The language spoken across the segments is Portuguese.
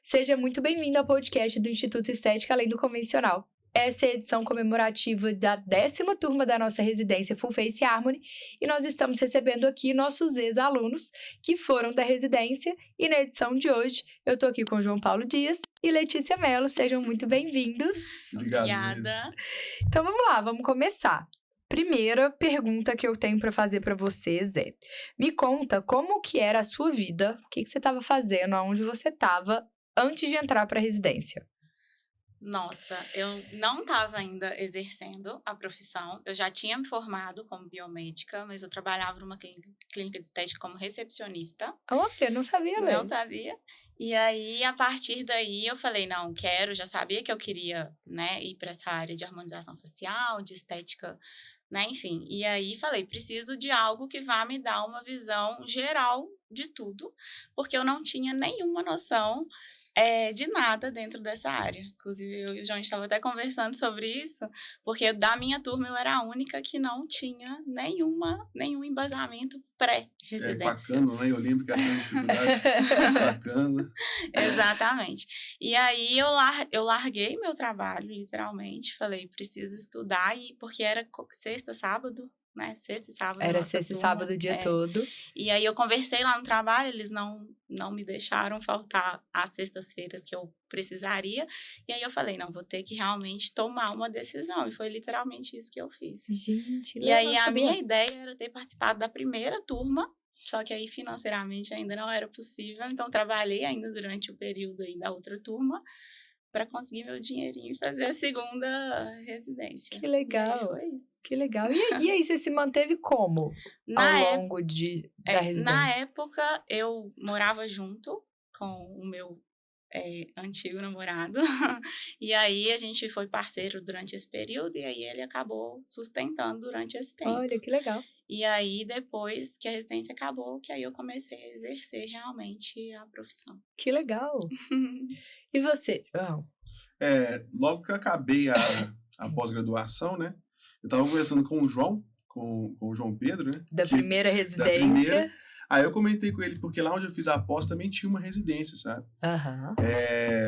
Seja muito bem-vindo ao podcast do Instituto Estética Além do Convencional. Essa é a edição comemorativa da 10ª turma da nossa residência Full Face Harmony e nós estamos recebendo aqui nossos ex-alunos que foram da residência e na edição de hoje eu estou aqui com o João Paulo Dias e Letícia Mello. Sejam muito bem-vindos. Obrigada. Então vamos lá, vamos começar. Primeira pergunta que eu tenho para fazer para vocês é: me conta como que era a sua vida, o que você estava fazendo, aonde você estava antes de entrar para a residência? Nossa, eu não estava ainda exercendo a profissão. Eu já tinha me formado como biomédica, mas eu trabalhava numa clínica de estética como recepcionista. Olha, não sabia, Não sabia. E aí, a partir daí, eu falei, não, já sabia que eu queria, né, ir para essa área de harmonização facial, de estética, né, enfim. E aí, falei, preciso de algo que vá me dar uma visão geral de tudo, porque eu não tinha nenhuma noção de nada dentro dessa área. Inclusive, eu e o João estava até conversando sobre isso, porque da minha turma eu era a única que não tinha nenhum embasamento pré-residência. Bacana, né? Eu lembro que era uma dificuldade bacana. Exatamente. E aí eu larguei meu trabalho, literalmente, falei, preciso estudar, porque era sexta, sábado, né? Sexta e sábado. Era sexta e sábado o dia todo. E aí eu conversei lá no trabalho, eles não me deixaram faltar às sextas-feiras que eu precisaria. E aí eu falei, não, vou ter que realmente tomar uma decisão. E foi literalmente isso que eu fiz. Gente, e aí a minha ideia era ter participado da primeira turma, só que aí financeiramente ainda não era possível. Então trabalhei ainda durante o período aí da outra turma para conseguir meu dinheirinho e fazer a segunda residência. Que legal. E aí foi isso. Que legal. E aí, você se manteve como ao longo da residência? Na época, eu morava junto com o meu antigo namorado. E aí, a gente foi parceiro durante esse período e aí ele acabou sustentando durante esse tempo. Olha, que legal. E aí, depois que a residência acabou, que aí eu comecei a exercer realmente a profissão. Que legal. E você, João? Logo que eu acabei a pós-graduação, né? Eu estava conversando com o João, com o João Pedro, né? Da primeira residência. Aí eu comentei com ele, porque lá onde eu fiz a pós também tinha uma residência, sabe?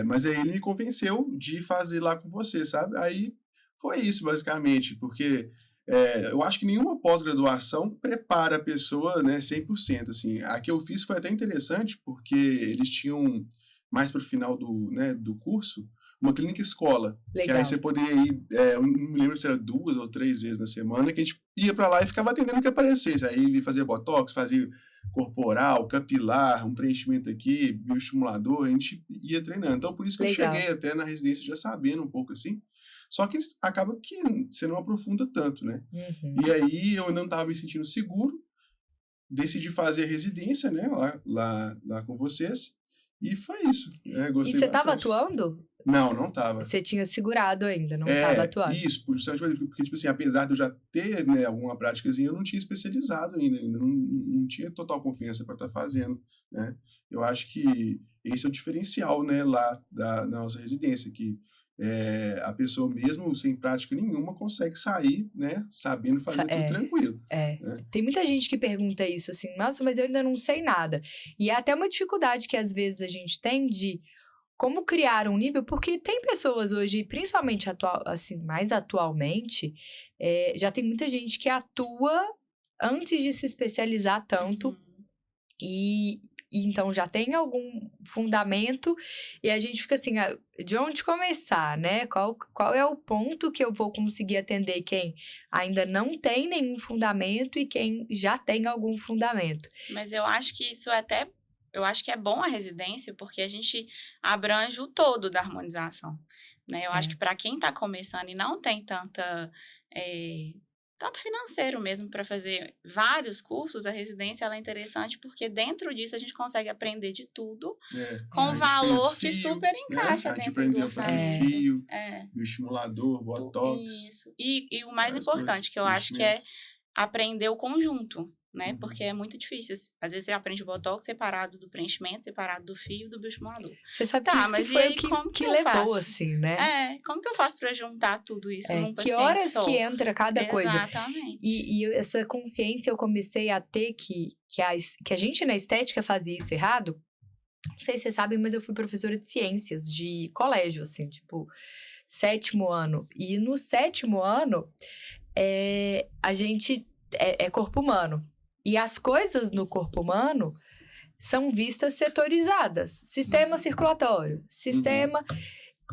Mas aí ele me convenceu de fazer lá com você, sabe? Aí foi isso, basicamente, porque eu acho que nenhuma pós-graduação prepara a pessoa, né, 100%, assim. A que eu fiz foi até interessante, porque eles tinham, mais para o final do curso, uma clínica escola. Legal. Que aí você poderia ir, eu não me lembro se era 2 ou 3 vezes na semana, que a gente ia para lá e ficava atendendo o que aparecesse. Aí fazia botox, fazia corporal, capilar, um preenchimento aqui, bioestimulador, a gente ia treinando. Então, por isso que Legal. eu cheguei até na residência já sabendo um pouco assim. Só que acaba que você não aprofunda tanto, né? Uhum. E aí eu não estava me sentindo seguro, decidi fazer a residência, né, lá com vocês, e foi isso. Gostei E você estava bastante. atuando? Não estava. Você tinha segurado ainda, não estava atuando. Isso, porque, tipo assim, apesar de eu já ter, né, alguma práticazinha, eu não tinha especializado ainda não tinha total confiança para estar fazendo, né? Eu acho que esse é o diferencial, né, lá da nossa residência, que a pessoa mesmo sem prática nenhuma consegue sair, né, sabendo fazer tudo tranquilo. Né? Tem muita gente que pergunta isso, assim, nossa, mas eu ainda não sei nada. E é até uma dificuldade que às vezes a gente tem de como criar um nível, porque tem pessoas hoje, principalmente mais atualmente, já tem muita gente que atua antes de se especializar tanto. Uhum. E então já tem algum fundamento e a gente fica assim, de onde começar, né? Qual é o ponto que eu vou conseguir atender quem ainda não tem nenhum fundamento e quem já tem algum fundamento? Mas eu acho que eu acho que é bom a residência porque a gente abrange o todo da harmonização, né? Eu acho que para quem está começando e não tem tanto financeiro mesmo para fazer vários cursos, a residência ela é interessante porque dentro disso a gente consegue aprender de tudo com um valor que super encaixa dentro do orçamento. Fio, bioestimulador, botox. Isso. E o mais importante que eu acho que é aprender o conjunto, né? Porque é muito difícil. Às vezes você aprende o botox separado do preenchimento, separado do fio, do bioestimulador. Você sabe que isso mas que foi aí, o que levou, assim, né? Como que eu faço para juntar tudo isso num paciente que horas só? que entra cada coisa? Exatamente. E essa consciência eu comecei a ter que a gente na estética fazia isso errado, Não sei se vocês sabem, mas eu fui professora de ciências, de colégio, assim, tipo, 7º ano. E no 7º ano, a gente é corpo humano. E as coisas no corpo humano são vistas setorizadas. Sistema circulatório, sistema...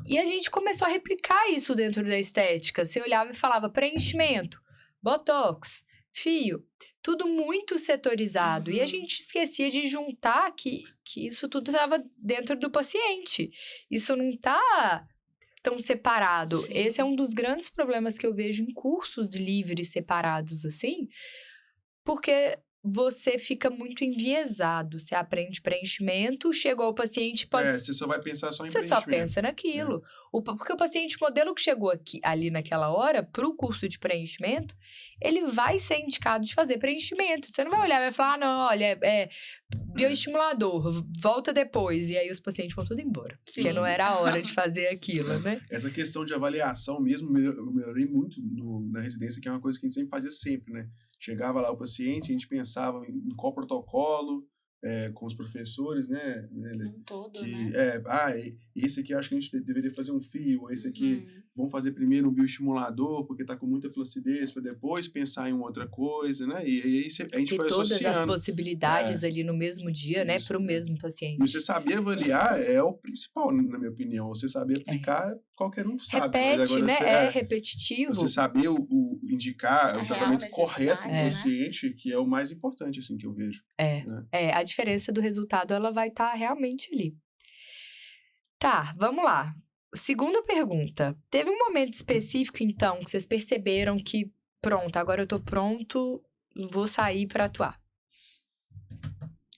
E a gente começou a replicar isso dentro da estética. Você olhava e falava preenchimento, botox, fio, tudo muito setorizado. E a gente esquecia de juntar que isso tudo estava dentro do paciente. Isso não está tão separado. Sim. Esse é um dos grandes problemas que eu vejo em cursos livres separados, assim, porque você fica muito enviesado. Você aprende preenchimento, chegou ao paciente... Você só vai pensar só em preenchimento. Você só pensa naquilo. Porque o paciente modelo que chegou ali naquela hora, para o curso de preenchimento, ele vai ser indicado de fazer preenchimento. Você não vai olhar e vai falar, não, olha, bioestimulador, volta depois. E aí os pacientes vão tudo embora. Sim. Porque não era a hora de fazer aquilo, né? Essa questão de avaliação mesmo, eu melhorei muito na residência, que é uma coisa que a gente sempre fazia sempre, né? Chegava lá o paciente, a gente pensava em qual protocolo, com os professores, né? Um todo, né? Esse aqui eu acho que a gente deveria fazer um fio, esse aqui vamos fazer primeiro um bioestimulador, porque tá com muita flacidez, para depois pensar em outra coisa, né? E aí a gente foi associando. Todas as possibilidades ali no mesmo dia, né? Para o mesmo paciente. E você saber avaliar é o principal, na minha opinião. Você saber aplicar, qualquer um sabe. Repete, mas agora né? você, é repetitivo. Você saber indicar o tratamento correto do né? paciente, que é o mais importante, assim, que eu vejo. A diferença do resultado, ela vai estar realmente ali. Tá, vamos lá. Segunda pergunta. Teve um momento específico, então, que vocês perceberam que, pronto, agora eu tô pronto, vou sair para atuar?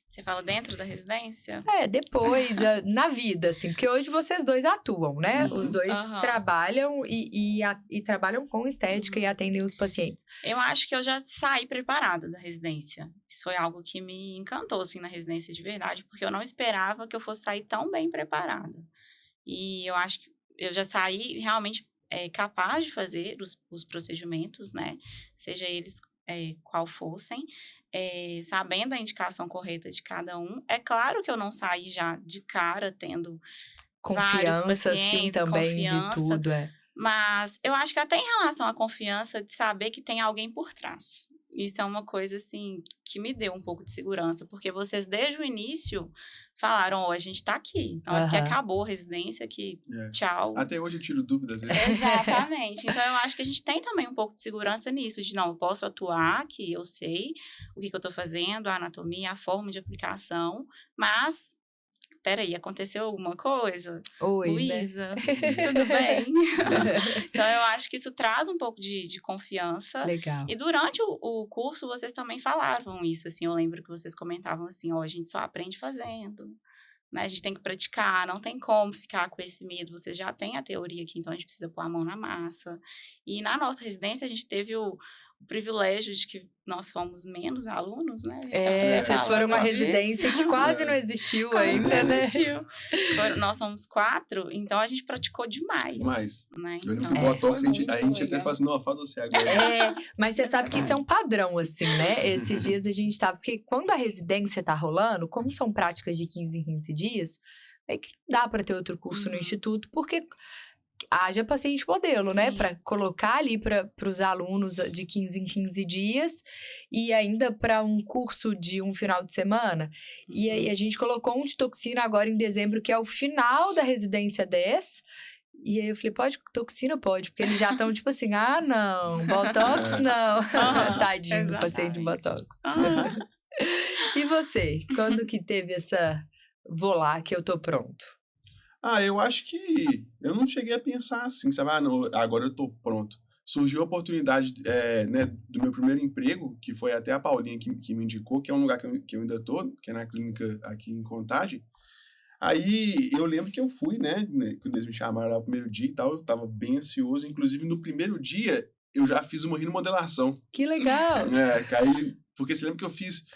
Você fala dentro da residência? Depois, na vida, assim, porque hoje vocês dois atuam, né? Sim. Os dois trabalham e trabalham com estética e atendem os pacientes. Eu acho que eu já saí preparada da residência. Isso foi algo que me encantou, assim, na residência de verdade, porque eu não esperava que eu fosse sair tão bem preparada. E eu acho que eu já saí realmente capaz de fazer os procedimentos, né? Seja eles qual fossem. Sabendo a indicação correta de cada um. É claro que eu não saí já de cara tendo vários pacientes, assim, também de tudo, Mas eu acho que até em relação à confiança de saber que tem alguém por trás. Isso é uma coisa, assim, que me deu um pouco de segurança, porque vocês, desde o início, falaram, a gente tá aqui. Então, é porque acabou a residência, que tchau. Até hoje eu tiro dúvidas. Exatamente. Então, eu acho que a gente tem também um pouco de segurança nisso, de não, eu posso atuar, que eu sei o que eu tô fazendo, a anatomia, a forma de aplicação, mas... Peraí, aconteceu alguma coisa? Oi, Luísa, tudo bem? Então, eu acho que isso traz um pouco de confiança. Legal. E durante o curso, vocês também falavam isso, assim, eu lembro que vocês comentavam assim, a gente só aprende fazendo, né? A gente tem que praticar, não tem como ficar com esse medo, vocês já têm a teoria aqui, então a gente precisa pôr a mão na massa. E na nossa residência, a gente teve o privilégio de que nós fomos menos alunos, né? Vocês foram uma residência que quase não existiu ainda, né? Nós somos 4, então a gente praticou demais. Né? Eu lembro que o Botox, a gente até fala assim, não, fala você agora. Mas você sabe que isso é um padrão, assim, né? Esses dias a gente tava... Porque quando a residência tá rolando, como são práticas de 15 em 15 dias, é que não dá para ter outro curso no instituto, porque... haja paciente modelo, né? Para colocar ali para os alunos de 15 em 15 dias e ainda para um curso de um final de semana. E aí a gente colocou um de toxina agora em dezembro, que é o final da residência 10. E aí eu falei, pode toxina? Pode, porque eles já estão tipo assim, não, Botox não. Tadinho do paciente de Botox. E você? Quando que teve essa, vou lá que eu tô pronto? Eu acho que eu não cheguei a pensar assim, sabe? Não, agora eu tô pronto. Surgiu a oportunidade, né, do meu primeiro emprego, que foi até a Paulinha que me indicou, que é um lugar que eu ainda tô, que é na clínica aqui em Contagem. Aí eu lembro que eu fui, né, quando eles me chamaram lá no primeiro dia e tal, eu tava bem ansioso. Inclusive, no primeiro dia, eu já fiz uma rinomodelação. Que legal! Porque você lembra que eu fiz...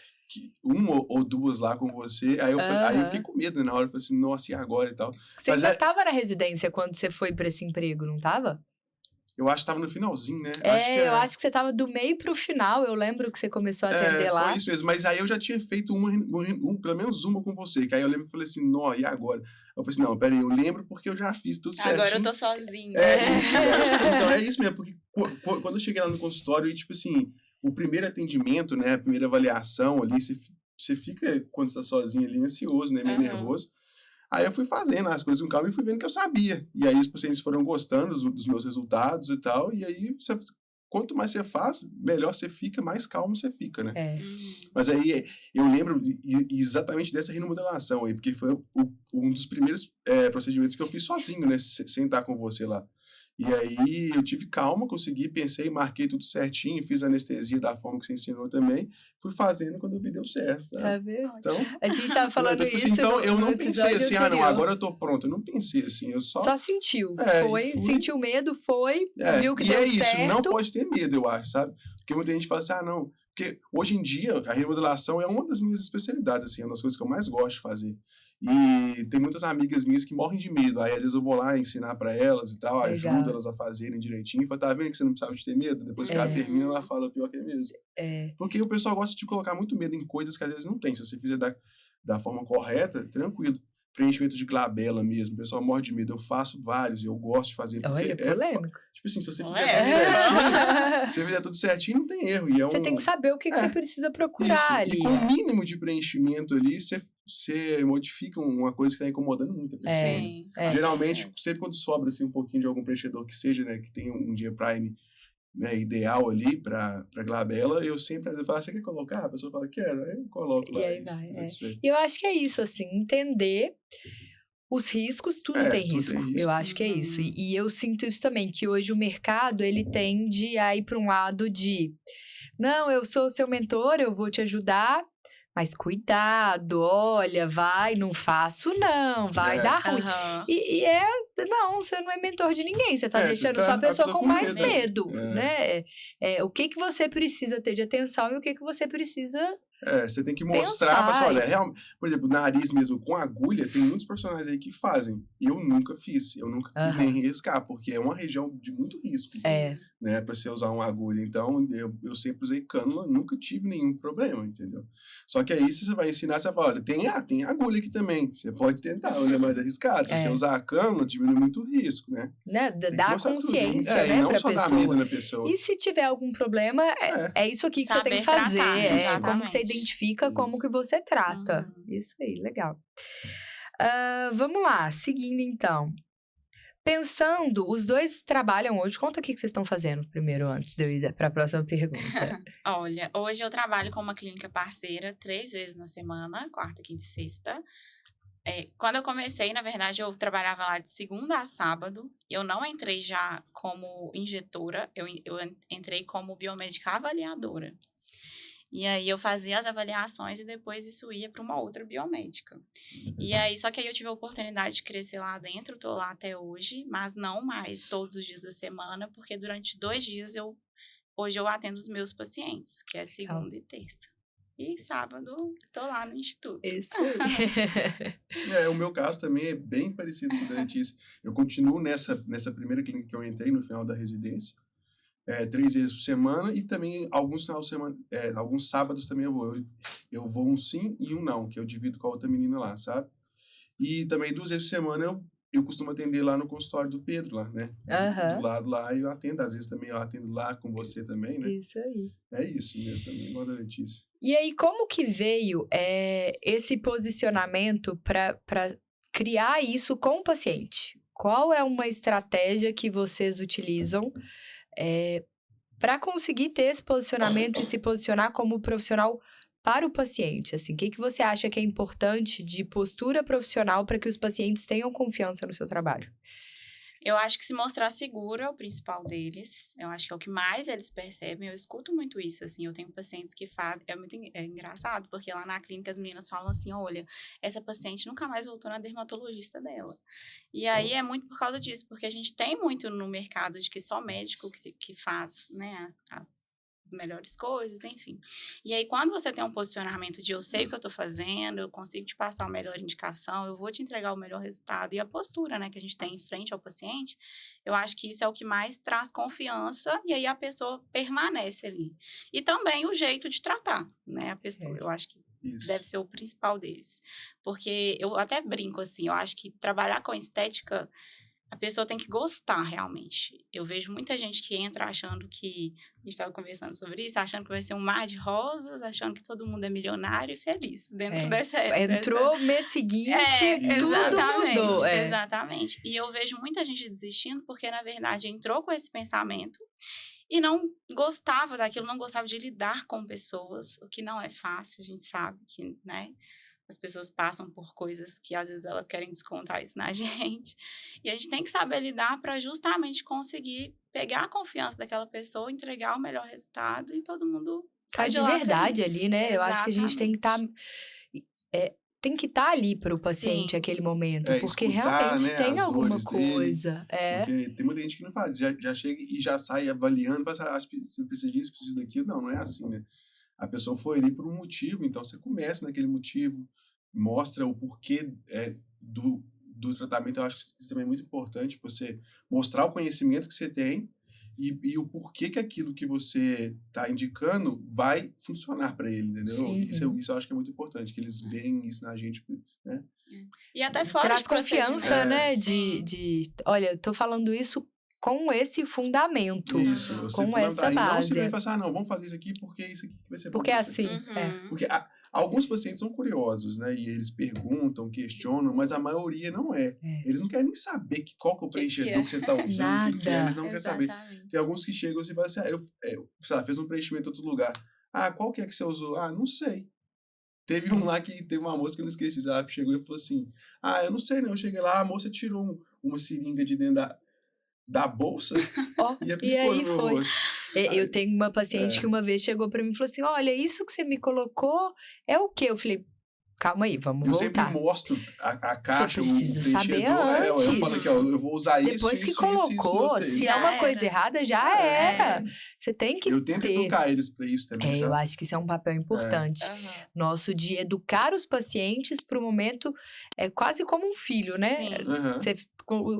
uma ou duas lá com você, aí eu fiquei com medo, né, na hora, eu falei assim, nossa, e agora e tal. Você ainda tava na residência quando você foi pra esse emprego, não tava? Eu acho que tava no finalzinho, né? Eu acho que você tava do meio pro final, eu lembro que você começou a atender lá. Foi isso mesmo, mas aí eu já tinha feito pelo menos uma com você, que aí eu lembro que eu falei assim, nó, e agora? Eu falei assim, não, peraí, eu lembro porque eu já fiz tudo certinho. Agora eu tô sozinho. Isso, então é isso mesmo, porque quando eu cheguei lá no consultório, e tipo assim, o primeiro atendimento, né, a primeira avaliação ali, você fica, quando você tá sozinho ali, ansioso, né, meio nervoso. Aí eu fui fazendo as coisas com calma e fui vendo que eu sabia. E aí os pacientes foram gostando dos meus resultados e tal. E aí, quanto mais você faz, melhor você fica, mais calmo você fica, né? Mas aí eu lembro exatamente dessa remodelação aí, porque foi um dos primeiros procedimentos que eu fiz sozinho, né? Sem estar com você lá. E aí eu tive calma, consegui, pensei, marquei tudo certinho, fiz a anestesia da forma que você ensinou também, fui fazendo quando eu vi deu certo. Tá vendo? Então, a gente tava falando tipo isso assim, então eu não pensei assim, anterior. não, agora eu tô pronto. Eu não pensei assim, eu só sentiu. Sentiu medo, viu que deu certo. E isso, não pode ter medo, eu acho, sabe? Porque muita gente fala assim, não, porque hoje em dia a remodelação é uma das minhas especialidades, assim, é uma das coisas que eu mais gosto de fazer. E tem muitas amigas minhas que morrem de medo. Aí, às vezes, eu vou lá ensinar pra elas e tal, ajudo elas a fazerem direitinho. E falo, tá vendo que você não precisava de ter medo? Depois que ela termina, ela fala pior que é mesmo. Porque o pessoal gosta de colocar muito medo em coisas que às vezes não tem. Se você fizer da forma correta, tranquilo. Preenchimento de glabela mesmo, o pessoal morre de medo. Eu faço vários e eu gosto de fazer. Olha, é polêmico. Tipo assim, se você fizer tudo certinho, se você fizer tudo certinho, não tem erro. E você tem que saber o que você precisa procurar ali. E com o mínimo de preenchimento ali, você modifica uma coisa que está incomodando muito a pessoa. Geralmente, sempre quando sobra assim, um pouquinho de algum preenchedor que seja, né, que tenha um dia prime, né, ideal ali para glabela, eu sempre falo, você quer colocar? A pessoa fala, quero, aí eu coloco lá. E aí vai. E eu acho que é isso, assim, entender os riscos, tudo tem risco. Eu acho que é isso. E eu sinto isso também, que hoje o mercado, ele tende a ir para um lado de, não, eu sou seu mentor, eu vou te ajudar, mas cuidado, olha, não faço não, vai dar ruim. Não, você não é mentor de ninguém, você tá deixando só a pessoa com mais medo, né? O que você precisa ter de atenção e o que você precisa você tem que mostrar pra pessoa, olha, realmente, por exemplo, nariz mesmo com agulha, tem muitos profissionais aí que fazem. E eu nunca fiz, eu nunca quis nem arriscar, porque é uma região de muito risco, né, pra você usar uma agulha. Então, eu sempre usei cânula, nunca tive nenhum problema, entendeu? Só que aí, se você vai ensinar, você fala, olha, tem agulha aqui também, você pode tentar, é mais arriscado. Se você usar a cânula, diminui muito o risco, né? Dá consciência, né, e não pra só pessoa. dar medo na pessoa. E se tiver algum problema, é isso aqui que você tem que fazer. Como que você identifica, como que você trata. Isso aí, legal. Vamos lá, seguindo então. Pensando, os dois trabalham hoje. Conta o que vocês estão fazendo primeiro, antes de eu ir para a próxima pergunta. Olha, hoje eu trabalho com uma clínica parceira 3 vezes na semana, quarta, quinta e sexta. Quando eu comecei, na verdade, eu trabalhava lá de segunda a sábado. Eu não entrei já como injetora, eu entrei como biomédica avaliadora. E aí eu fazia as avaliações e depois isso ia para uma outra biomédica. E aí, só que aí eu tive a oportunidade de crescer lá dentro, tô lá até hoje, mas não mais todos os dias da semana, porque durante 2 dias hoje eu atendo os meus pacientes, que é segunda e terça. E sábado, tô lá no instituto. Isso aí. O meu caso também é bem parecido com o da Letícia. Eu continuo nessa primeira clínica que eu entrei no final da residência. 3 vezes por semana, e também alguns finais de semana, alguns sábados também eu vou. Eu vou um sim e um não, que eu divido com a outra menina lá, sabe? E também 2 vezes por semana eu costumo atender lá no consultório do Pedro, lá, né? Do lado lá, eu atendo. Às vezes também eu atendo lá com você também, né? Isso aí. É isso mesmo também, igual a da Letícia. E aí, como que veio esse posicionamento para criar isso com o paciente? Qual é uma estratégia que vocês utilizam para conseguir ter esse posicionamento e se posicionar como profissional para o paciente? Assim, o que você acha que é importante de postura profissional para que os pacientes tenham confiança no seu trabalho? Eu acho que se mostrar segura é o principal deles. Eu acho que é o que mais eles percebem. Eu escuto muito isso, assim. Eu tenho pacientes que fazem... É muito engraçado, porque lá na clínica as meninas falam assim, olha, essa paciente nunca mais voltou na dermatologista dela. E aí é muito por causa disso, porque a gente tem muito no mercado de que só médico que faz, né, as melhores coisas, enfim. E aí, quando você tem um posicionamento de eu sei o que eu tô fazendo, eu consigo te passar a melhor indicação, eu vou te entregar o melhor resultado, e a postura, né, que a gente tem em frente ao paciente, eu acho que isso é o que mais traz confiança, e aí a pessoa permanece ali. E também o jeito de tratar, né, a pessoa. Eu acho que deve ser o principal deles. Porque eu até brinco, assim, eu acho que trabalhar com estética, a pessoa tem que gostar realmente. Eu vejo muita gente que entra achando que, a gente estava conversando sobre isso, achando que vai ser um mar de rosas, achando que todo mundo é milionário e feliz dentro dessa... Entrou mês seguinte, tudo mudou. Exatamente. E eu vejo muita gente desistindo porque, na verdade, entrou com esse pensamento e não gostava daquilo, não gostava de lidar com pessoas, o que não é fácil, a gente sabe que, né, as pessoas passam por coisas que às vezes elas querem descontar isso na gente, e a gente tem que saber lidar para justamente conseguir pegar a confiança daquela pessoa, entregar o melhor resultado e todo mundo sai de verdade feliz. Ali, né? Exatamente. Eu acho que a gente tem que estar... tem que estar ali para o paciente naquele momento, porque escutar, realmente né, tem alguma coisa. Porque tem muita gente que não faz, já chega e já sai avaliando, se precisa disso, precisa daquilo. Não é assim, né? A pessoa foi ali por um motivo, então você começa naquele motivo, mostra o porquê do tratamento. Eu acho que isso também é muito importante, você mostrar o conhecimento que você tem e o porquê que aquilo que você está indicando vai funcionar para ele, entendeu? Isso eu acho que é muito importante, que eles veem isso na gente, né? E até fora traz confiança, né? Olha, eu tô falando isso com esse fundamento, com essa base. E não pensar, não, vamos fazer isso aqui porque isso aqui vai ser bom. Porque é assim, Porque alguns pacientes são curiosos, né? E eles perguntam, questionam, mas a maioria não é. Eles não querem nem saber qual que é o preenchedor que você está usando, eles não querem saber. Tem alguns que chegam e falam assim, sei lá, fez um preenchimento em outro lugar. Qual que é que você usou? Não sei. Teve um lá que teve uma moça que eu não esqueci, chegou e falou assim, eu não sei, não. Eu cheguei lá, a moça tirou uma seringa de dentro da bolsa e aplicou no meu rosto. Eu tenho uma paciente que uma vez chegou pra mim e falou assim, olha, isso que você me colocou é o quê? Eu falei, calma aí, vamos voltar. Eu sempre mostro a caixa, você precisa saber antes. Eu falo aqui, eu vou usar depois que colocou, se é uma coisa errada, já era. Você tem que Eu tento educar eles para isso também, sabe? Eu acho que isso é um papel importante. Nosso de educar os pacientes para o momento é quase como um filho, né?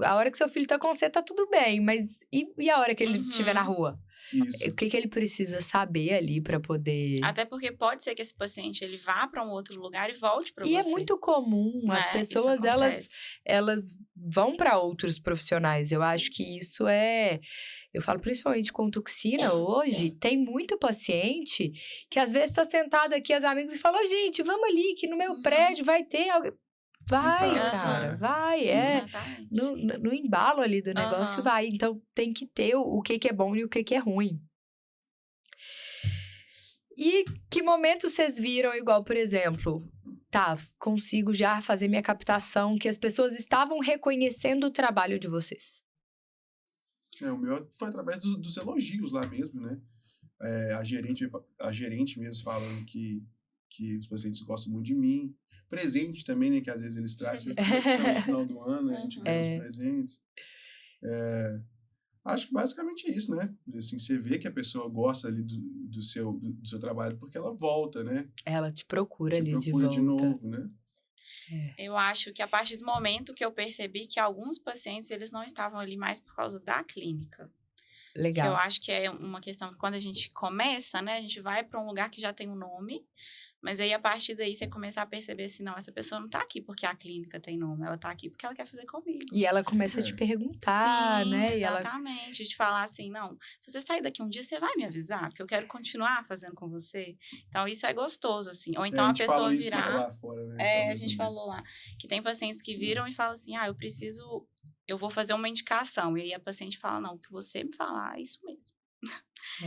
A hora que seu filho tá com você, tá tudo bem, mas e a hora que ele estiver na rua? Isso. O que ele precisa saber ali para poder... Até porque pode ser que esse paciente ele vá para um outro lugar e volte para você. E é muito comum, as pessoas elas vão para outros profissionais. Eu acho que isso eu falo principalmente com toxina hoje, tem muito paciente que às vezes está sentado aqui, as amigas, e fala, gente, vamos ali, que no meu prédio vai ter alguém. Vai, cara, vai, no embalo ali do negócio vai, então tem que ter o que é bom e o que é ruim. E que momento vocês viram, igual, por exemplo, consigo já fazer minha captação, que as pessoas estavam reconhecendo o trabalho de vocês? O meu foi através dos elogios lá mesmo, né? A gerente mesmo falando que os pacientes gostam muito de mim. Presente também, né? Que às vezes eles trazem no final do ano, né, a gente ganha os presentes. Acho que basicamente é isso, né? Assim, você vê que a pessoa gosta ali do seu trabalho porque ela volta, né? Ela te procura ali de volta. De novo, né? Eu acho que a partir do momento que eu percebi que alguns pacientes, eles não estavam ali mais por causa da clínica. Legal. Que eu acho que é uma questão que quando a gente começa, né? A gente vai para um lugar que já tem um nome, mas aí a partir daí você começa a perceber assim, não, essa pessoa não tá aqui porque a clínica tem nome, ela tá aqui porque ela quer fazer comigo. E ela começa a te perguntar, né? Exatamente. E te falar assim, não, se você sair daqui um dia, você vai me avisar, porque eu quero continuar fazendo com você. Então, isso é gostoso, assim. Ou então a pessoa virar... Lá fora, né? A gente falou lá. Que tem pacientes que viram e falam assim, eu vou fazer uma indicação. E aí a paciente fala, não, o que você me falar é isso mesmo.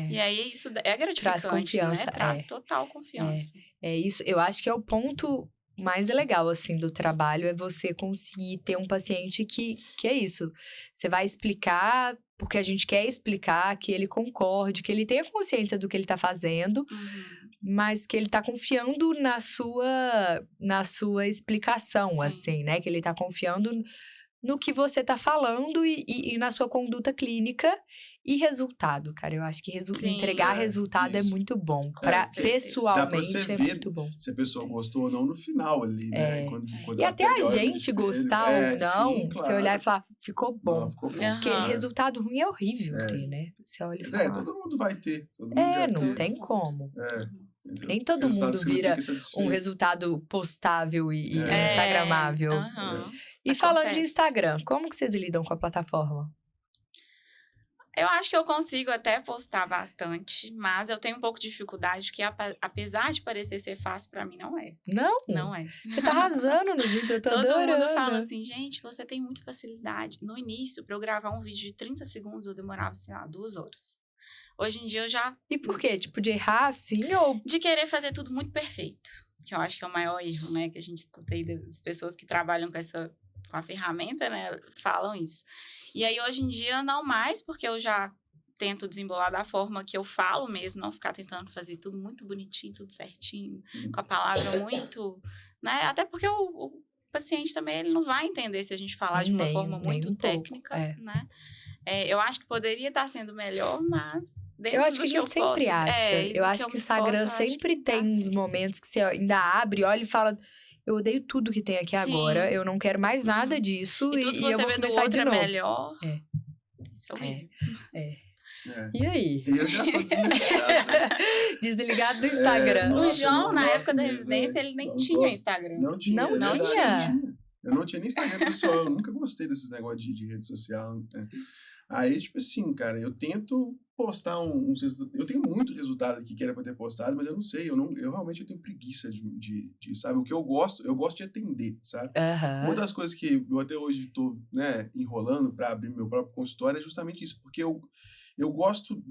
E aí isso é gratificante, traz confiança, né? Traz total confiança. Isso, eu acho que é o ponto mais legal, assim, do trabalho, é você conseguir ter um paciente que é isso. Você vai explicar, porque a gente quer explicar, que ele concorde, que ele tenha consciência do que ele tá fazendo, mas que ele tá confiando na sua explicação, assim, né? Que ele tá confiando no que você tá falando e na sua conduta clínica. E resultado, cara, eu acho que entregar resultado isso. é muito bom. Pessoalmente é muito bom. Se a pessoa gostou ou não no final ali, né? E até a gente gostar ou não, sim, claro. você olhar e falar, ficou bom. Não, ficou bom. Porque resultado ruim é horrível ter, né? Você olha e fala... todo mundo vai ter. Todo mundo não tem como. Entendeu? Nem todo mundo vira um resultado postável e instagramável. E falando de Instagram, como que vocês lidam com a plataforma? Eu acho que eu consigo até postar bastante, mas eu tenho um pouco de dificuldade, que apesar de parecer ser fácil, pra mim não é. Não? Não é. Você tá arrasando nos vídeos, eu tô adorando. Todo mundo fala assim, gente, você tem muita facilidade. No início, pra eu gravar um vídeo de 30 segundos, eu demorava, sei lá, 2 horas. Hoje em dia eu já... E por quê? Tipo, de errar assim ou... De querer fazer tudo muito perfeito. Que eu acho que é o maior erro, né? Que a gente escuta aí das pessoas que trabalham com a ferramenta, né? Falam isso. E aí, hoje em dia, não mais, porque eu já tento desembolar da forma que eu falo mesmo, não ficar tentando fazer tudo muito bonitinho, tudo certinho, com a palavra muito, né? Até porque o paciente também, ele não vai entender se a gente falar de uma forma muito técnica, né? Eu acho que poderia estar sendo melhor, mas eu acho que a gente sempre acha. Eu acho que o Instagram sempre tem uns momentos que você ainda abre, olha e fala... Eu odeio tudo que tem aqui agora. Eu não quero mais nada disso. E tudo que você vê do outro é melhor. Isso é horrível. E aí? Eu já sou desligado. Desligado do Instagram. O João, na época da residência, ele nem tinha Instagram. Não tinha. Não tinha? Eu não tinha nem Instagram pessoal. Eu nunca gostei desses negócios de rede social. Né? Aí, tipo assim, cara, eu tento postar eu tenho muito resultado aqui que era pra ter postado, mas eu não sei, eu realmente tenho preguiça de sabe, o que eu gosto de atender, sabe? Uma das coisas que eu até hoje tô, né, enrolando pra abrir meu próprio consultório é justamente isso, porque eu gosto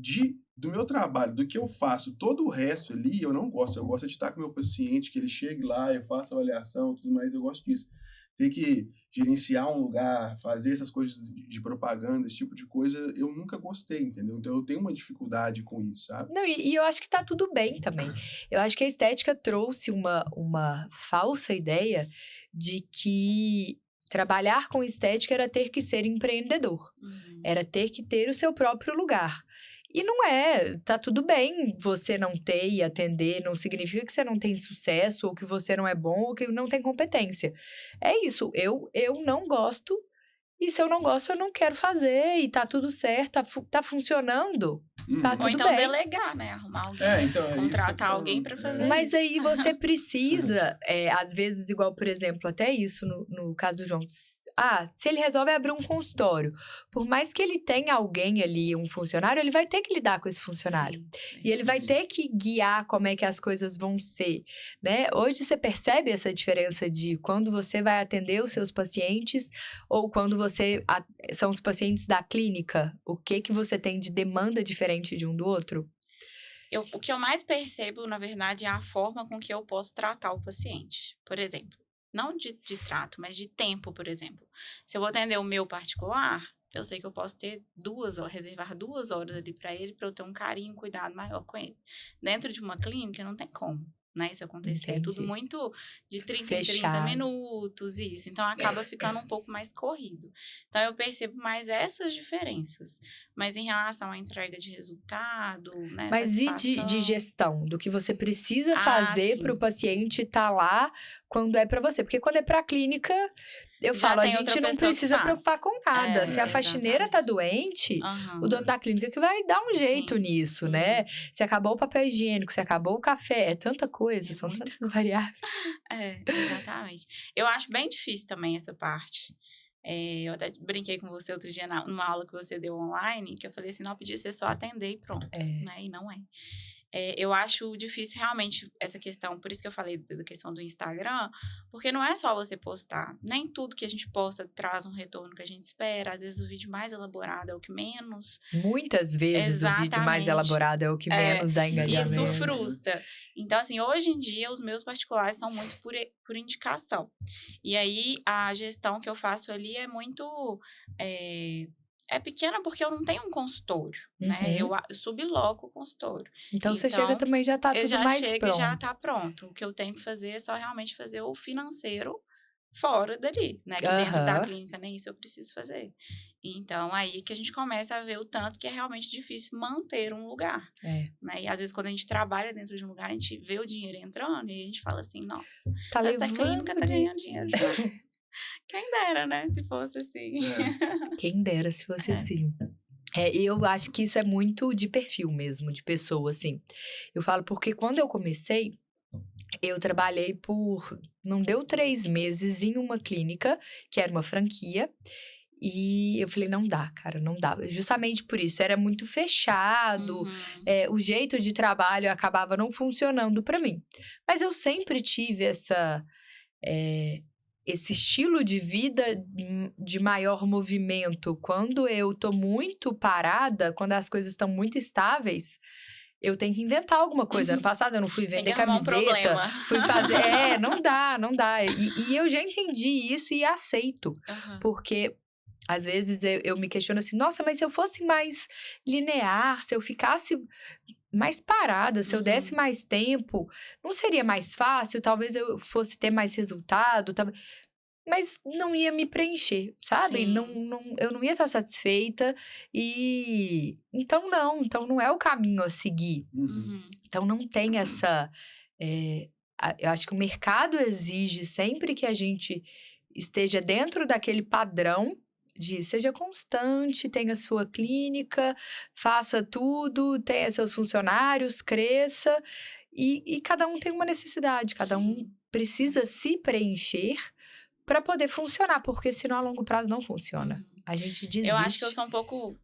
do meu trabalho, do que eu faço, todo o resto ali eu não gosto, eu gosto de estar com o meu paciente, que ele chegue lá, eu faço avaliação, tudo mais, eu gosto disso. Ter que gerenciar um lugar, fazer essas coisas de propaganda, esse tipo de coisa, eu nunca gostei, entendeu? Então eu tenho uma dificuldade com isso, sabe? Não, e eu acho que tá tudo bem também. Eu acho que a estética trouxe uma falsa ideia de que trabalhar com estética era ter que ser empreendedor. Era ter que ter o seu próprio lugar. E não é, tá tudo bem você não ter e atender, não significa que você não tem sucesso, ou que você não é bom, ou que não tem competência. É isso, eu não gosto, e se eu não gosto, eu não quero fazer, e tá tudo certo, tá funcionando, tá tudo bem. Ou então delegar, né, arrumar alguém, contratar alguém pra fazer isso. Mas aí você precisa, às vezes, igual, por exemplo, até isso no caso do João, se ele resolve abrir um consultório, por mais que ele tenha alguém ali, um funcionário, ele vai ter que lidar com esse funcionário. Sim, e ele vai ter que guiar como é que as coisas vão ser, né? Hoje você percebe essa diferença de quando você vai atender os seus pacientes ou quando são os pacientes da clínica, o que você tem de demanda diferente de um do outro? O que eu mais percebo, na verdade, é a forma com que eu posso tratar o paciente. Por exemplo, não de trato, mas de tempo, por exemplo. Se eu vou atender o meu particular, eu sei que eu posso ter reservar 2 horas ali para ele, para eu ter um carinho, um cuidado maior com ele. Dentro de uma clínica, não tem como, né, isso acontecer. Entendi. É tudo muito de 30 em 30 minutos, isso. Então, acaba ficando um pouco mais corrido. Então, eu percebo mais essas diferenças. Mas em relação à entrega de resultado, né, mas e de gestão? Do que você precisa fazer para o paciente estar lá quando é para você? Porque quando é para a clínica... Eu falo, a gente não precisa preocupar com nada. Se a faxineira tá doente, o dono da clínica que vai dar um jeito nisso, né? Se acabou o papel higiênico, se acabou o café, é tanta coisa, são tantas variáveis. Exatamente. Eu acho bem difícil também essa parte. Eu até brinquei com você outro dia numa aula que você deu online, que eu falei assim, não, podia ser só atender e pronto, né? E não é. Eu acho difícil realmente essa questão, por isso que eu falei da questão do Instagram, porque não é só você postar, nem tudo que a gente posta traz um retorno que a gente espera, às vezes o vídeo mais elaborado é o que menos. Muitas vezes o vídeo mais elaborado é o que menos dá engajamento. Isso frustra. Então, assim, hoje em dia, os meus particulares são muito por indicação. E aí, a gestão que eu faço ali é muito... É pequena porque eu não tenho um consultório, né? Eu subloco o consultório. Então, você chega também já tá tudo mais pronto. Eu já chego e já tá pronto. O que eu tenho que fazer é só realmente fazer o financeiro, fora dali, né? Que dentro da clínica nem isso eu preciso fazer. Então, aí que a gente começa a ver o tanto que é realmente difícil manter um lugar. Né? E às vezes, quando a gente trabalha dentro de um lugar, a gente vê o dinheiro entrando e a gente fala assim, nossa, essa clínica tá ganhando dinheiro demais. Quem dera, né? Se fosse assim. Quem dera se fosse assim. E eu acho que isso é muito de perfil mesmo, de pessoa, assim. Eu falo porque quando eu comecei, eu trabalhei por... Não deu 3 meses em uma clínica, que era uma franquia. E eu falei, não dá, cara, não dá. Justamente por isso, era muito fechado. O jeito de trabalho acabava não funcionando para mim. Mas eu sempre tive esse estilo de vida de maior movimento. Quando eu tô muito parada, quando as coisas estão muito estáveis, eu tenho que inventar alguma coisa. Ano passado eu não fui vender camiseta, fui fazer... não dá. E eu já entendi isso e aceito. Porque, às vezes, eu me questiono assim, nossa, mas se eu fosse mais linear, se eu ficasse mais parada, se eu desse mais tempo, não seria mais fácil? Talvez eu fosse ter mais resultado, mas não ia me preencher, sabe? Eu não ia estar satisfeita e... Então não é o caminho a seguir. Então não tem essa... eu acho que o mercado exige sempre que a gente esteja dentro daquele padrão de seja constante, tenha sua clínica, faça tudo, tenha seus funcionários, cresça. E cada um tem uma necessidade, cada um precisa se preencher para poder funcionar, porque senão a longo prazo não funciona. A gente desiste. Eu acho que eu sou um pouco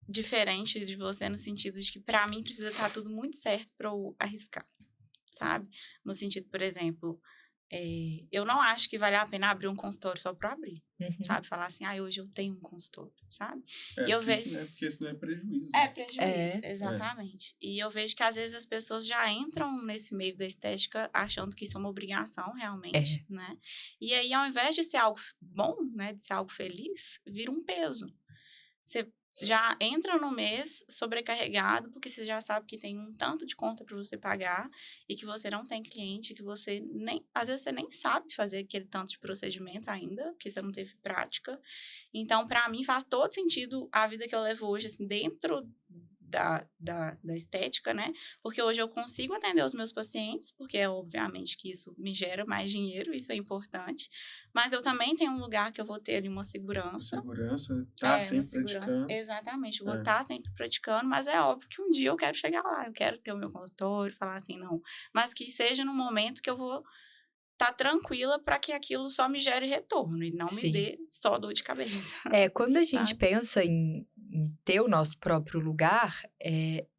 diferente de você no sentido de que para mim precisa estar tudo muito certo para eu arriscar, sabe? No sentido, por exemplo, eu não acho que vale a pena abrir um consultório só para abrir, sabe? Falar assim, hoje eu tenho um consultório, sabe? E eu vejo... Porque isso não é prejuízo. É prejuízo, exatamente. E eu vejo que às vezes as pessoas já entram nesse meio da estética achando que isso é uma obrigação realmente, né? E aí, ao invés de ser algo bom, né? De ser algo feliz, vira um peso. Você já entra no mês sobrecarregado, porque você já sabe que tem um tanto de conta para você pagar e que você não tem cliente, que você nem... Às vezes você nem sabe fazer aquele tanto de procedimento ainda, porque você não teve prática. Então, para mim, faz todo sentido a vida que eu levo hoje, assim, dentro da estética, né? Porque hoje eu consigo atender os meus pacientes, porque obviamente que isso me gera mais dinheiro, isso é importante. Mas eu também tenho um lugar que eu vou ter ali uma segurança. Sempre praticando. Exatamente, vou estar sempre praticando, mas é óbvio que um dia eu quero chegar lá, eu quero ter o meu consultório, falar assim, não. Mas que seja no momento que eu vou estar tranquila para que aquilo só me gere retorno e não me dê só dor de cabeça. Quando a gente pensa em ter o nosso próprio lugar,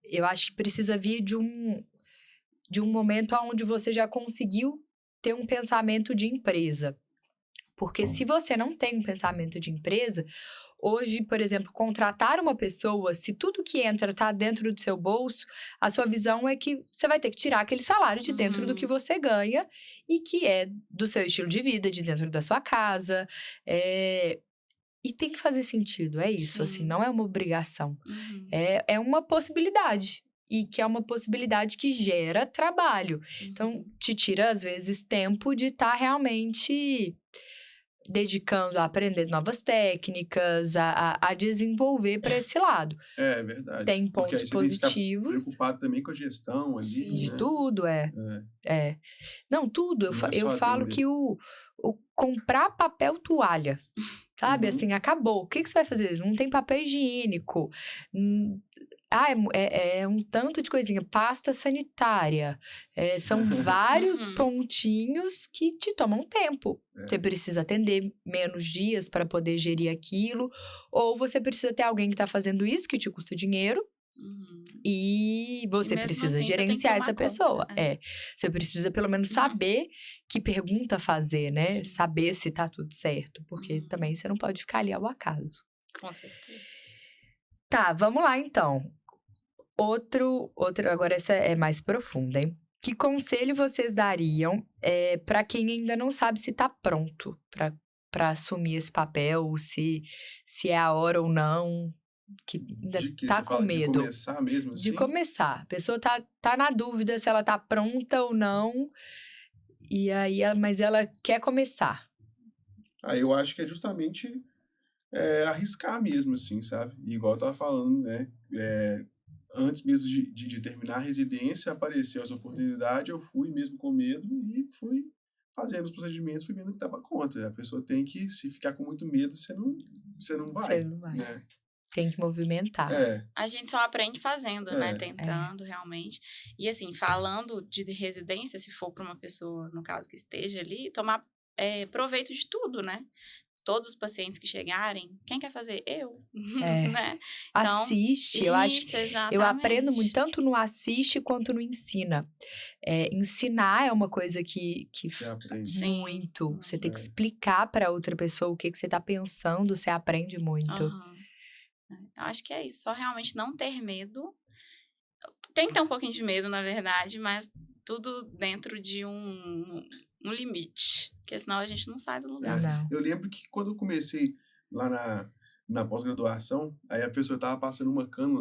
eu acho que precisa vir de um momento onde você já conseguiu ter um pensamento de empresa. Porque se você não tem um pensamento de empresa, hoje, por exemplo, contratar uma pessoa, se tudo que entra está dentro do seu bolso, a sua visão é que você vai ter que tirar aquele salário de dentro do que você ganha e que é do seu estilo de vida, de dentro da sua casa. E tem que fazer sentido, é isso, assim, não é uma obrigação. É uma possibilidade. E que é uma possibilidade que gera trabalho. Então, te tira, às vezes, tempo de estar realmente dedicando a aprender novas técnicas, a desenvolver para esse lado. É verdade. Tem pontos positivos. Tem que ficar preocupado também com a gestão ali, de tudo, Não, tudo. Eu falo que o comprar papel toalha, sabe? Assim, acabou. O que você vai fazer? Não tem papel higiênico. É um tanto de coisinha. Pasta sanitária. São vários pontinhos que te tomam tempo. Você precisa atender menos dias para poder gerir aquilo. Ou você precisa ter alguém que está fazendo isso, que te custa dinheiro. E você precisa assim, gerenciar essa pessoa. Você precisa pelo menos saber que pergunta fazer, né? Saber se tá tudo certo. Porque também você não pode ficar ali ao acaso. Com certeza. Tá, vamos lá então. Outro, agora essa é mais profunda, hein? Que conselho vocês dariam para quem ainda não sabe se tá pronto para assumir esse papel, se é a hora ou não, que ainda tá com medo. De começar mesmo assim? De começar. A pessoa tá na dúvida se ela tá pronta ou não, mas ela quer começar. Aí eu acho que é justamente arriscar mesmo, assim, sabe? E igual eu tava falando, né? Antes mesmo de terminar a residência, apareceu essa oportunidade, eu fui mesmo com medo e fui fazendo os procedimentos, fui vendo que dava conta. A pessoa tem que, se ficar com muito medo, você não vai. Você não vai. Né? Tem que movimentar. A gente só aprende fazendo, né? Tentando, realmente. E assim, falando de residência, se for para uma pessoa, no caso, que esteja ali, tomar proveito de tudo, né? Todos os pacientes que chegarem, quem quer fazer? Eu, né? Então, assiste, eu acho que eu aprendo muito, tanto no assiste quanto no ensina. Ensinar é uma coisa que muito. Você tem que explicar para outra pessoa o que você está pensando, você aprende muito. Eu acho que é isso, só realmente não ter medo. Tem que ter um pouquinho de medo, na verdade, mas tudo dentro de um limite, porque senão a gente não sai do lugar. Eu lembro que quando eu comecei lá na pós-graduação, aí a pessoa estava passando uma cana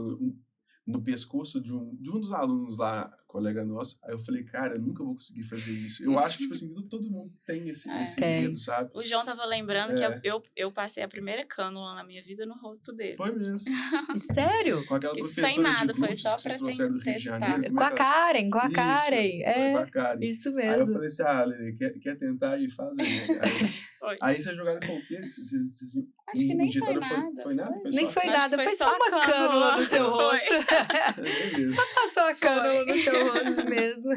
no pescoço de um dos alunos lá, colega nosso. Aí eu falei, cara, eu nunca vou conseguir fazer isso. Eu acho que, tipo assim, todo mundo tem esse medo, sabe? O João tava lembrando que eu passei a primeira cânula na minha vida no rosto dele. Foi mesmo. Sério? Com aquela professora sem nada, de foi só pra testar. Com a Karen, com a Karen. Com a Karen. Isso mesmo. Aí eu falei assim, Lene, quer tentar e fazer? Aí vocês jogaram com o quê? Acho que nem foi nada. Foi nada? Nem foi nada, foi só uma cânula no seu rosto. Só passou a cânula no seu rosto mesmo.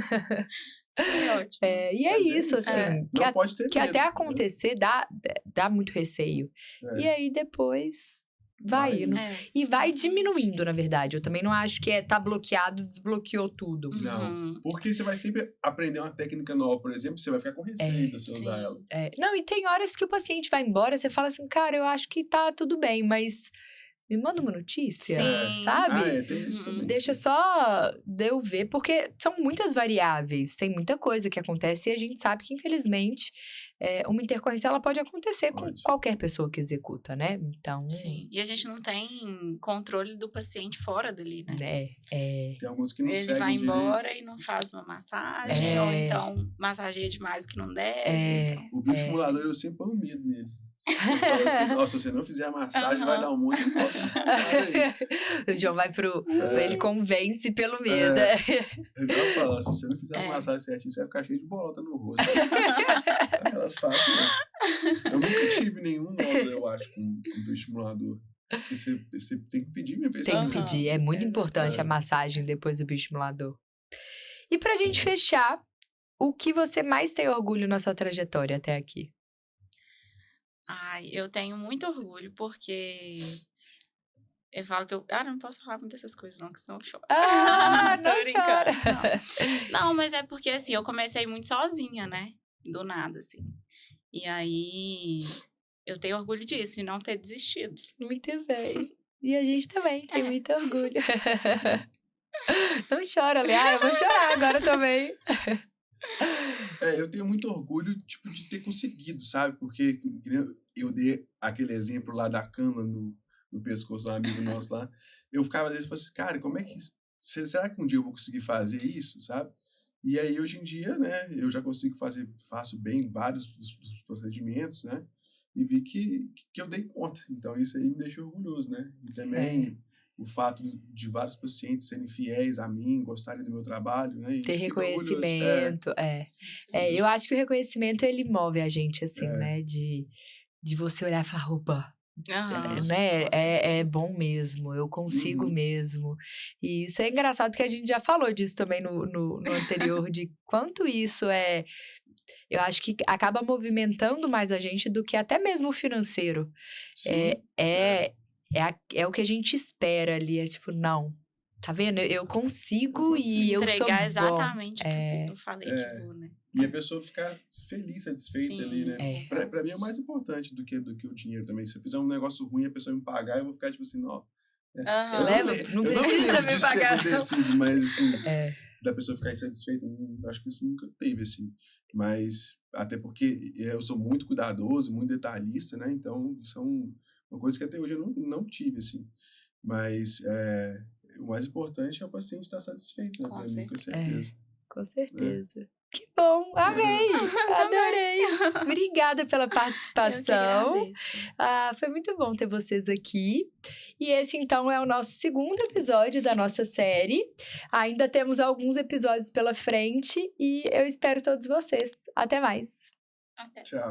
Foi ótimo. E é isso, assim. Não pode ter medo, que até acontecer dá muito receio. E aí depois vai indo. E vai diminuindo, na verdade. Eu também não acho que tá bloqueado, desbloqueou tudo. Não. Porque você vai sempre aprender uma técnica nova, por exemplo, você vai ficar com receio de você usar ela. Não, e tem horas que o paciente vai embora, você fala assim, cara, eu acho que tá tudo bem, mas me manda uma notícia, sabe? Tem isso também. Deixa só de eu ver, porque são muitas variáveis, tem muita coisa que acontece e a gente sabe que, infelizmente, uma intercorrência ela pode acontecer com qualquer pessoa que executa, né? Então... Sim, e a gente não tem controle do paciente fora dali, né? Tem alguns que não seguem Ele vai embora direito. e não faz uma massagem, ou então massageia demais o que não deve. Então... O bioestimulador, eu sempre ponho medo neles. Eu falo assim, se você não fizer a massagem, vai dar um monte de copo O João vai ele convence pelo medo. Eu falo, se você não fizer a massagem certinho, você vai ficar cheio de bolota no rosto. Elas falam, eu nunca tive nenhum nódulo, eu acho, com bioestimulador. Você tem que pedir minha pessoa. Tem que pedir, é muito importante a massagem depois do bioestimulador. E pra gente fechar, o que você mais tem orgulho na sua trajetória até aqui? Eu tenho muito orgulho, porque eu falo que eu não posso falar muito dessas coisas não, que senão eu choro. Não chora. Não, mas é porque, assim, eu comecei muito sozinha, né? Do nada, assim. E aí, eu tenho orgulho disso, e não ter desistido. Muito bem. E a gente também tem muito orgulho. Não chora, Lê. Eu vou chorar agora também. Eu tenho muito orgulho, tipo, de ter conseguido, sabe? Porque eu dei aquele exemplo lá da cana no pescoço de um amigo nosso lá. Eu ficava, às vezes, falando assim, cara, como é que... Será que um dia eu vou conseguir fazer isso, sabe? E aí, hoje em dia, né, eu já faço bem vários dos procedimentos, né? E vi que eu dei conta. Então, isso aí me deixa orgulhoso, né? E também... o fato de vários pacientes serem fiéis a mim, gostarem do meu trabalho, né? Ter reconhecimento, eu acho que o reconhecimento, ele move a gente, assim, né? De você olhar e falar, opa, né? É bom mesmo, eu consigo mesmo. E isso é engraçado que a gente já falou disso também no anterior, de quanto isso eu acho que acaba movimentando mais a gente do que até mesmo o financeiro. É o que a gente espera ali, é tipo, não, tá vendo? Eu consigo e eu sou bom. Entregar exatamente o que eu falei que vou, né? E a pessoa ficar feliz, satisfeita ali, né? Pra mim é o mais importante do que o dinheiro também. Se eu fizer um negócio ruim e a pessoa me pagar, eu vou ficar tipo assim, ó. Não precisa me pagar. Mas assim, da pessoa ficar insatisfeita, acho que isso nunca teve, assim. Mas, até porque eu sou muito cuidadoso, muito detalhista, né? Então, isso é uma coisa que até hoje eu não tive, assim. Mas o mais importante é o paciente estar satisfeito, né? Com certeza. Com certeza. Que bom, amei, adorei. Obrigada pela participação. Foi muito bom ter vocês aqui. E esse, então, é o nosso segundo episódio da nossa série. Ainda temos alguns episódios pela frente e eu espero todos vocês. Até mais. Até. Tchau.